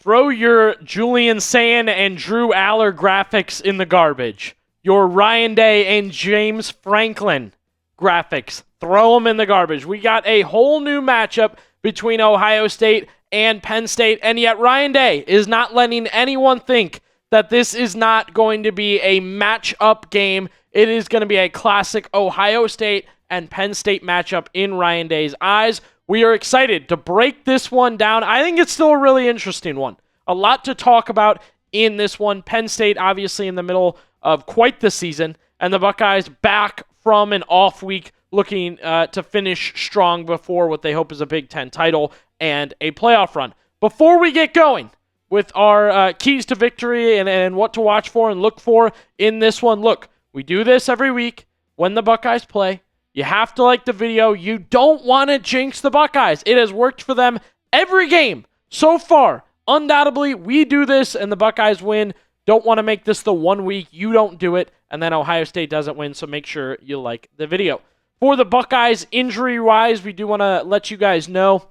Throw your Julian Sand and Drew Aller graphics in the garbage. Your Ryan Day and James Franklin graphics, throw them in the garbage. We got a whole new matchup between Ohio State and Penn State, and yet Ryan Day is not letting anyone think that this is not going to be a match-up game. It is going to be a classic Ohio State and Penn State matchup in Ryan Day's eyes. We are excited to break this one down. I think it's still a really interesting one. A lot to talk about in this one. Penn State obviously in the middle of quite the season, and the Buckeyes back from an off week looking to finish strong before what they hope is a Big Ten title and a playoff run. Before we get going with our keys to victory and what to watch for and look for in this one, look, we do this every week when the Buckeyes play. You have to like the video. You don't want to jinx the Buckeyes. It has worked for them every game so far. Undoubtedly, we do this and the Buckeyes win. Don't want to make this the 1 week you don't do it and then Ohio State doesn't win, so make sure you like the video. For the Buckeyes, injury-wise, we do want to let you guys know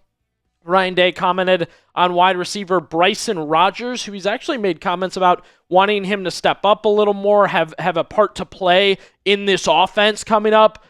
Ryan Day commented on wide receiver Bryson Rogers, who he's actually made comments about wanting him to step up a little more, have a part to play in this offense coming up.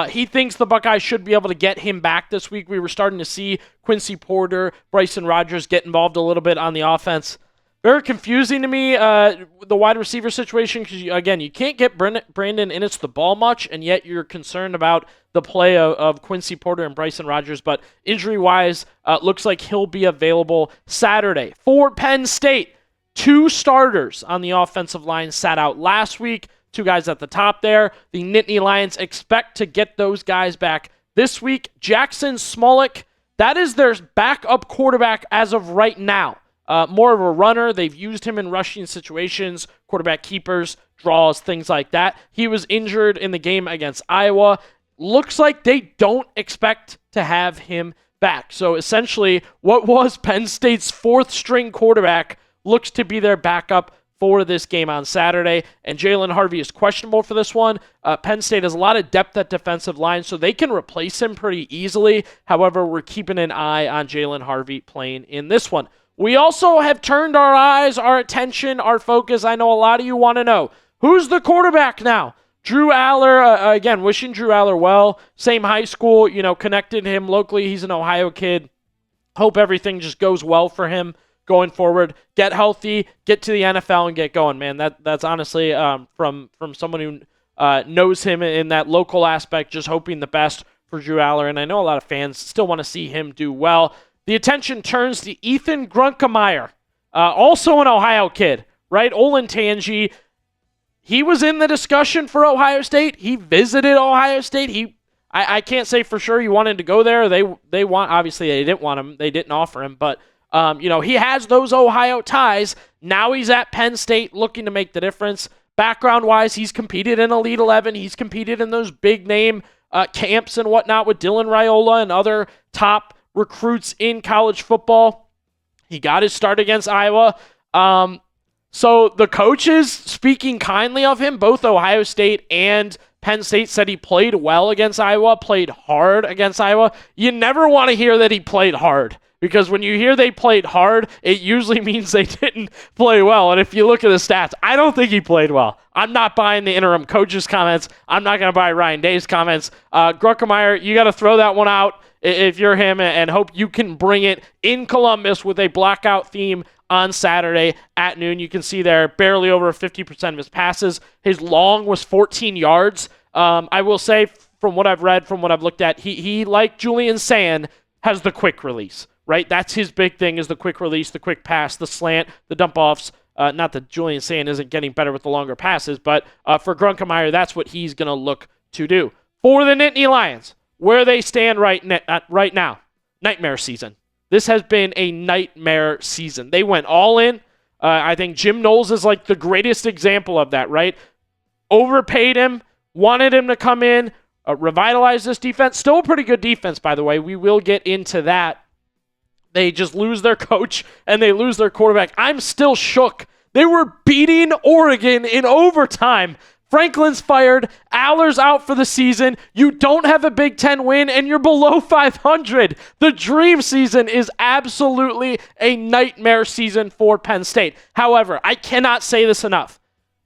He thinks the Buckeyes should be able to get him back this week. We were starting to see Quincy Porter, Bryson Rogers get involved a little bit on the offense. Very confusing to me, the wide receiver situation, because, again, you can't get Brandon Inniss the ball much, and yet you're concerned about the play of Quincy Porter and Bryson Rogers. But injury-wise, looks like he'll be available Saturday. For Penn State, 2 starters on the offensive line sat out last week. 2 guys at the top there. The Nittany Lions expect to get those guys back this week. Jackson Smolik, that is their backup quarterback as of right now. More of a runner. They've used him in rushing situations, quarterback keepers, draws, things like that. He was injured in the game against Iowa. Looks like they don't expect to have him back. So essentially, what was Penn State's 4th-string quarterback looks to be their backup for this game on Saturday, and Jalen Harvey is questionable for this one. Penn State has a lot of depth at defensive line, so they can replace him pretty easily. However, we're keeping an eye on Jalen Harvey playing in this one. We also have turned our eyes, our attention, our focus. I know a lot of you want to know, who's the quarterback now? Drew Aller, again, wishing Drew Aller well. Same high school, connected him locally. He's an Ohio kid. Hope everything just goes well for him going forward. Get healthy, get to the NFL, and get going, man. That's honestly from someone who knows him in that local aspect, just hoping the best for Drew Aller. And I know a lot of fans still want to see him do well. The attention turns to Ethan Grunkemeyer, also an Ohio kid, right? Olentangy. He was in the discussion for Ohio State. He visited Ohio State. I can't say for sure he wanted to go there. Obviously they didn't want him. They didn't offer him, but he has those Ohio ties. Now he's at Penn State looking to make the difference. Background-wise, he's competed in Elite 11. He's competed in those big-name camps and whatnot with Dylan Raiola and other top recruits in college football. He got his start against Iowa. So the coaches, speaking kindly of him, both Ohio State and Penn State, said he played well against Iowa, played hard against Iowa. You never want to hear that he played hard, because when you hear they played hard, it usually means they didn't play well. And if you look at the stats, I don't think he played well. I'm not buying the interim coach's comments. I'm not going to buy Ryan Day's comments. Grunkemeyer, you got to throw that one out if you're him, and hope you can bring it in Columbus with a blackout theme on Saturday at noon. You can see there barely over 50% of his passes. His long was 14 yards. I will say, from what I've read, from what I've looked at, he like Julian Sand, has the quick release, right? That's his big thing, is the quick release, the quick pass, the slant, the dump offs. Not that Julian Sand isn't getting better with the longer passes, but for Grunkemeyer, that's what he's going to look to do. For the Nittany Lions, where they stand right now, nightmare season. This has been a nightmare season. They went all in. I think Jim Knowles is like the greatest example of that, right? Overpaid him, wanted him to come in, revitalize this defense. Still a pretty good defense, by the way. We will get into that. They just lose their coach and they lose their quarterback. I'm still shook. They were beating Oregon in overtime Franklin's fired. Aller's out for the season. You don't have a Big Ten win, and you're below 500. The dream season is absolutely a nightmare season for Penn State. However, I cannot say this enough.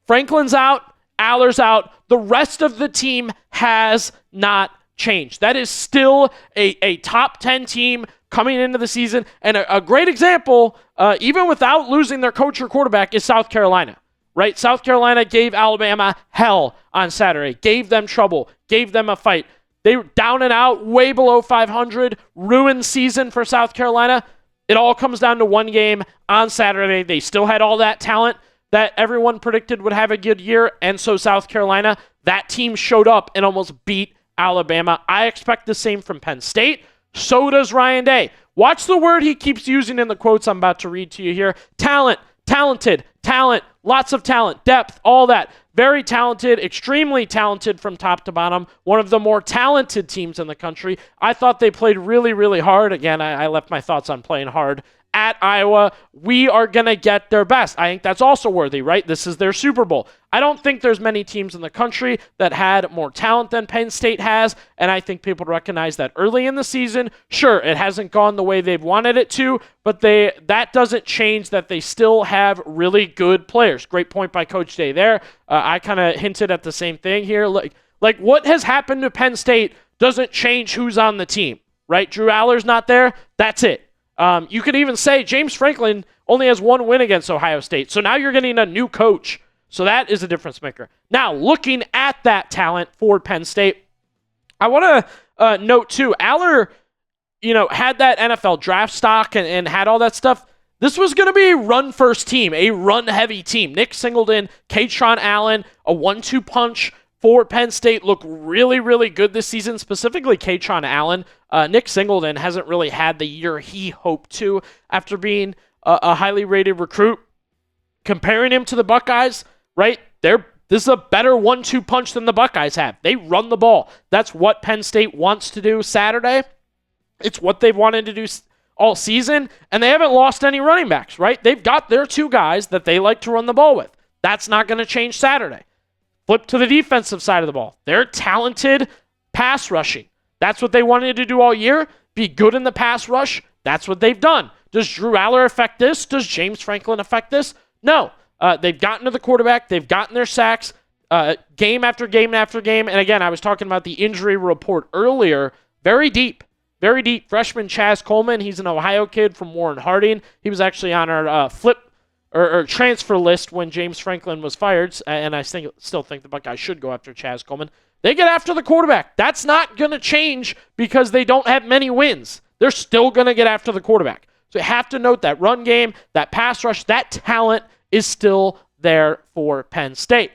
Franklin's out. Aller's out. The rest of the team has not changed. That is still a top 10 team coming into the season. And a great example, even without losing their coach or quarterback, is South Carolina. Right? South Carolina gave Alabama hell on Saturday, gave them trouble, gave them a fight. They were down and out, way below 500, ruined season for South Carolina. It all comes down to one game on Saturday. They still had all that talent that everyone predicted would have a good year, and so South Carolina, that team showed up and almost beat Alabama. I expect the same from Penn State. So does Ryan Day. Watch the word he keeps using in the quotes I'm about to read to you here. Talent, talented, talent, lots of talent, depth, all that. Very talented, extremely talented from top to bottom. One of the more talented teams in the country. I thought they played really, really hard. Again, I left my thoughts on playing hard at Iowa. We are going to get their best. I think that's also worthy, right? This is their Super Bowl. I don't think there's many teams in the country that had more talent than Penn State has, and I think people recognize that early in the season. Sure, it hasn't gone the way they've wanted it to, but that doesn't change that they still have really good players. Great point by Coach Day there. I kind of hinted at the same thing here. Like what has happened to Penn State doesn't change who's on the team, right? Drew Aller's not there. That's it. You could even say James Franklin only has one win against Ohio State. So now you're getting a new coach. So that is a difference maker. Now, looking at that talent for Penn State, I want to note too, Aller, had that NFL draft stock and had all that stuff. This was going to be a run-first team, a run-heavy team. Nick Singleton, Katron Allen, a 1-2 punch for Penn State look really, really good this season, specifically Katron Allen. Nick Singleton hasn't really had the year he hoped to after being a highly rated recruit. Comparing him to the Buckeyes, right? This is a better 1-2 punch than the Buckeyes have. They run the ball. That's what Penn State wants to do Saturday. It's what they've wanted to do all season, and they haven't lost any running backs, right? They've got their two guys that they like to run the ball with. That's not going to change Saturday. Flip to the defensive side of the ball. They're talented pass rushing. That's what they wanted to do all year. Be good in the pass rush. That's what they've done. Does Drew Aller affect this? Does James Franklin affect this? No. They've gotten to the quarterback. They've gotten their sacks game after game after game. And again, I was talking about the injury report earlier. Very deep. Very deep. Freshman Chaz Coleman. He's an Ohio kid from Warren Harding. He was actually on our or transfer list when James Franklin was fired, and I still think the Buckeyes should go after Chaz Coleman. They get after the quarterback. That's not going to change because they don't have many wins. They're still going to get after the quarterback. So you have to note that run game, that pass rush, that talent is still there for Penn State.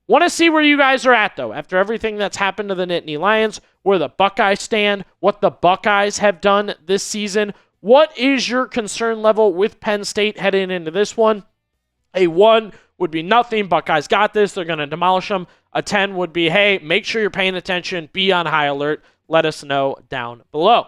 Want to see where you guys are at, though, after everything that's happened to the Nittany Lions, where the Buckeyes stand, what the Buckeyes have done this season. What is your concern level with Penn State heading into this one? A 1 would be nothing. Buckeyes got this. They're going to demolish them. A 10 would be, hey, make sure you're paying attention. Be on high alert. Let us know down below.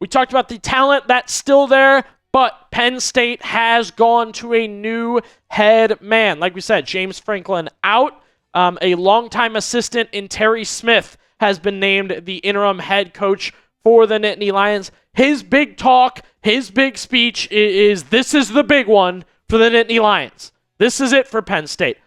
We talked about the talent that's still there, but Penn State has gone to a new head man. Like we said, James Franklin out. A longtime assistant in Terry Smith has been named the interim head coach for the Nittany Lions. His big talk, his big speech is this is the big one for the Nittany Lions. This is it for Penn State.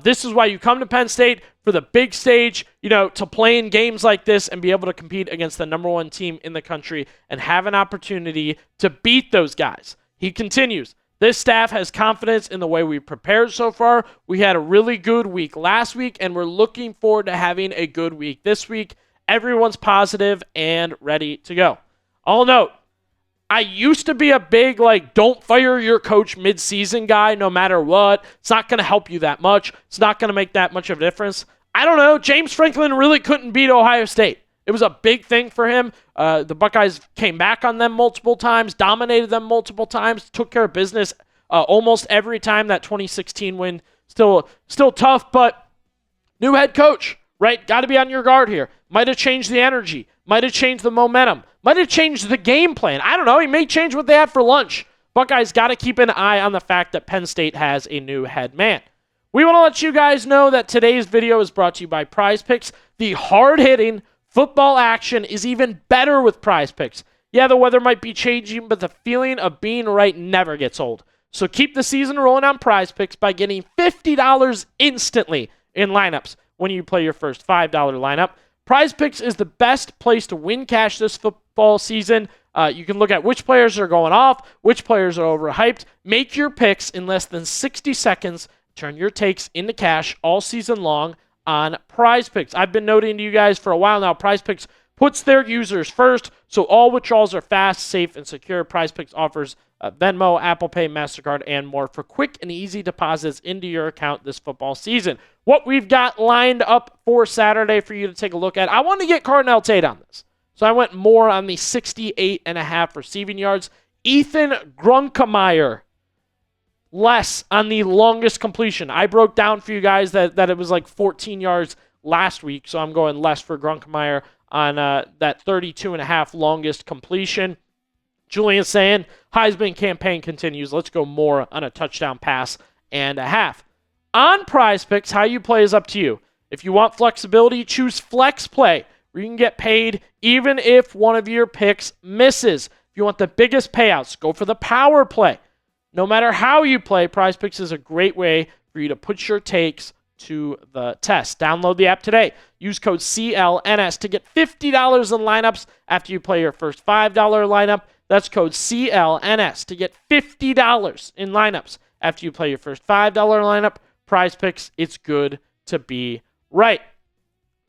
This is why you come to Penn State, for the big stage, to play in games like this and be able to compete against the number one team in the country and have an opportunity to beat those guys. He continues, this staff has confidence in the way we've prepared so far. We had a really good week last week, and we're looking forward to having a good week this week. Everyone's positive and ready to go. I'll note, I used to be a big, don't fire your coach mid-season guy no matter what. It's not going to help you that much. It's not going to make that much of a difference. I don't know. James Franklin really couldn't beat Ohio State. It was a big thing for him. The Buckeyes came back on them multiple times, dominated them multiple times, took care of business almost every time. That 2016 win, still tough, but new head coach, right? Got to be on your guard here. Might have changed the energy. Might have changed the momentum. Might have changed the game plan. I don't know. He may change what they had for lunch. Buckeyes got to keep an eye on the fact that Penn State has a new head man. We want to let you guys know that today's video is brought to you by PrizePicks. The hard-hitting football action is even better with PrizePicks. Yeah, the weather might be changing, but the feeling of being right never gets old. So keep the season rolling on PrizePicks by getting $50 instantly in lineups when you play your first $5 lineup. PrizePicks is the best place to win cash this football season. You can look at which players are going off, which players are overhyped. Make your picks in less than 60 seconds. Turn your takes into cash all season long on PrizePicks. I've been noting to you guys for a while now, PrizePicks puts their users first, so all withdrawals are fast, safe, and secure. PrizePicks offers Venmo, Apple Pay, MasterCard, and more for quick and easy deposits into your account this football season. What we've got lined up for Saturday for you to take a look at, I want to get Cardinal Tate on this. So I went more on the 68.5 receiving yards. Ethan Grunkemeyer, less on the longest completion. I broke down for you guys that it was like 14 yards last week, so I'm going less for Grunkemeyer on that 32.5 longest completion. Julian's saying, Heisman campaign continues. Let's go more on a touchdown pass and a half. On PrizePicks, how you play is up to you. If you want flexibility, choose Flex Play, where you can get paid even if one of your picks misses. If you want the biggest payouts, go for the Power Play. No matter how you play, PrizePicks is a great way for you to put your takes to the test. Download the app today. Use code CLNS to get $50 in lineups after you play your first $5 lineup. That's code CLNS to get $50 in lineups after you play your first $5 lineup. PrizePicks, it's good to be right.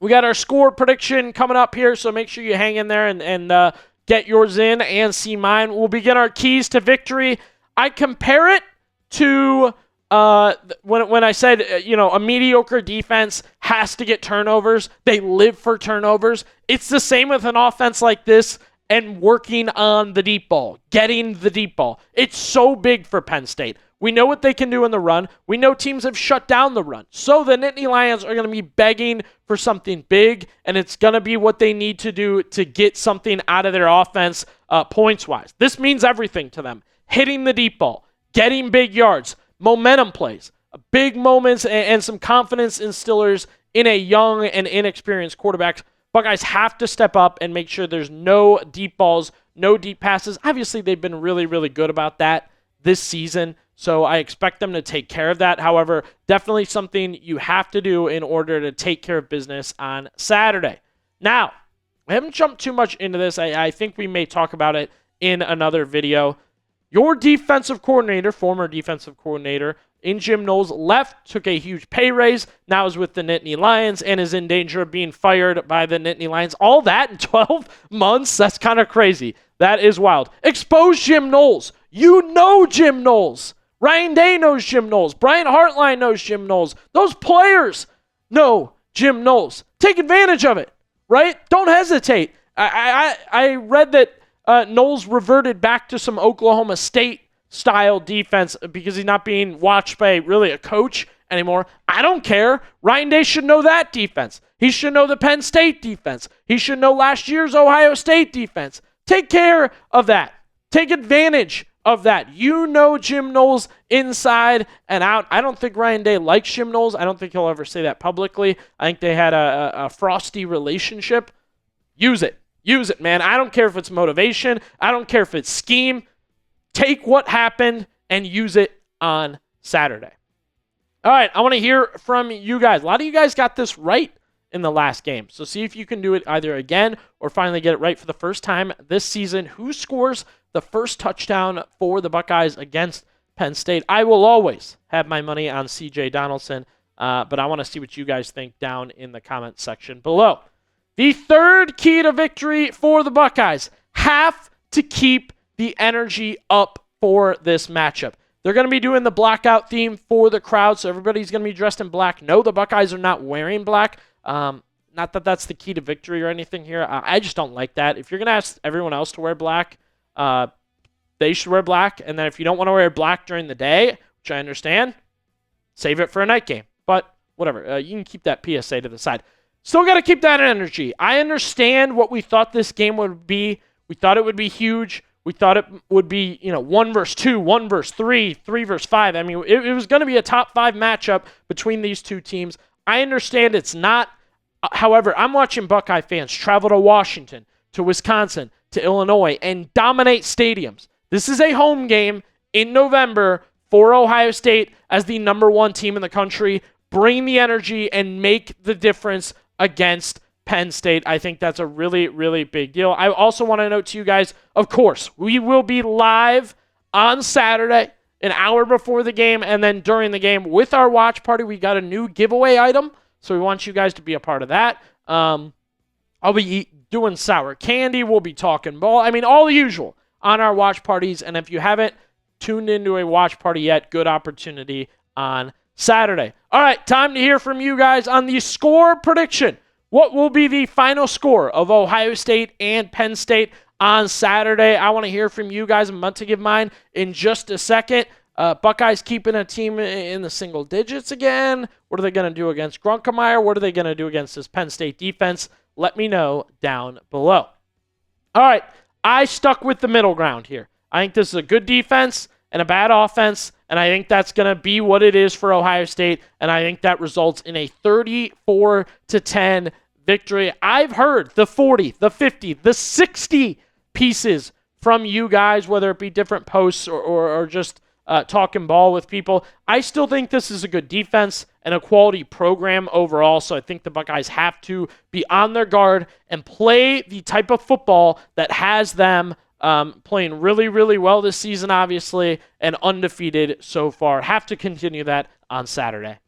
We got our score prediction coming up here, so make sure you hang in there and get yours in and see mine. We'll begin our keys to victory. I compare it to when I said, a mediocre defense has to get turnovers. They live for turnovers. It's the same with an offense like this and working on the deep ball, getting the deep ball. It's so big for Penn State. We know what they can do in the run. We know teams have shut down the run. So the Nittany Lions are going to be begging for something big, and it's going to be what they need to do to get something out of their offense points-wise. This means everything to them. Hitting the deep ball, getting big yards, momentum plays, big moments, and some confidence instillers in a young and inexperienced quarterback. Buckeyes have to step up and make sure there's no deep balls, no deep passes. Obviously, they've been really, really good about that this season, so I expect them to take care of that. However, definitely something you have to do in order to take care of business on Saturday. Now, I haven't jumped too much into this. I think we may talk about it in another video. Your defensive coordinator, former defensive coordinator in Jim Knowles, left, took a huge pay raise, now is with the Nittany Lions, and is in danger of being fired by the Nittany Lions. All that in 12 months? That's kind of crazy. That is wild. Expose Jim Knowles. You know Jim Knowles. Ryan Day knows Jim Knowles. Brian Hartline knows Jim Knowles. Those players know Jim Knowles. Take advantage of it, right? Don't hesitate. I read that Knowles reverted back to some Oklahoma State-style defense because he's not being watched by really a coach anymore. I don't care. Ryan Day should know that defense. He should know the Penn State defense. He should know last year's Ohio State defense. Take care of that. Take advantage of that. You know Jim Knowles inside and out. I don't think Ryan Day likes Jim Knowles. I don't think he'll ever say that publicly. I think they had a frosty relationship. Use it. Use it, man. I don't care if it's motivation. I don't care if it's scheme. Take what happened and use it on Saturday. All right, I want to hear from you guys. A lot of you guys got this right in the last game. So see if you can do it either again or finally get it right for the first time this season. Who scores the first touchdown for the Buckeyes against Penn State? I will always have my money on C.J. Donaldson, but I want to see what you guys think down in the comment section below. The third key to victory for the Buckeyes: have to keep the energy up for this matchup. They're going to be doing the blackout theme for the crowd, so everybody's going to be dressed in black. No, the Buckeyes are not wearing black. Not that that's the key to victory or anything here. I just don't like that. If you're going to ask everyone else to wear black, they should wear black. And then if you don't want to wear black during the day, which I understand, save it for a night game. But whatever, you can keep that PSA to the side. Still got to keep that energy. I understand what we thought this game would be. We thought it would be huge. We thought it would be, 1 versus 2, 1 versus 3, 3 versus 5. I mean, it was going to be a top 5 matchup between these two teams. I understand it's not. However, I'm watching Buckeye fans travel to Washington, to Wisconsin, to Illinois, and dominate stadiums. This is a home game in November for Ohio State as the number 1 team in the country. Bring the energy and make the difference against Penn State. I think that's a really, really big deal. I also want to note to you guys, of course, we will be live on Saturday, an hour before the game, and then during the game with our watch party. We got a new giveaway item, so we want you guys to be a part of that. I'll be doing sour candy. We'll be talking ball. I mean, all the usual on our watch parties, and if you haven't tuned into a watch party yet, good opportunity on Saturday. All right, time to hear from you guys on the score prediction. What will be the final score of Ohio State and Penn State on Saturday? I want to hear from you guys. I'm about to give mine in just a second. Buckeyes keeping a team in the single digits again. What are they going to do against Grunkemeyer? What are they going to do against this Penn State defense? Let me know down below. All right, I stuck with the middle ground here. I think this is a good defense and a bad offense, and I think that's going to be what it is for Ohio State, and I think that results in a 34-10 victory. I've heard the 40, the 50, the 60 pieces from you guys, whether it be different posts or just talking ball with people. I still think this is a good defense and a quality program overall, so I think the Buckeyes have to be on their guard and play the type of football that has them playing really, really well this season, obviously, and undefeated so far. Have to continue that on Saturday.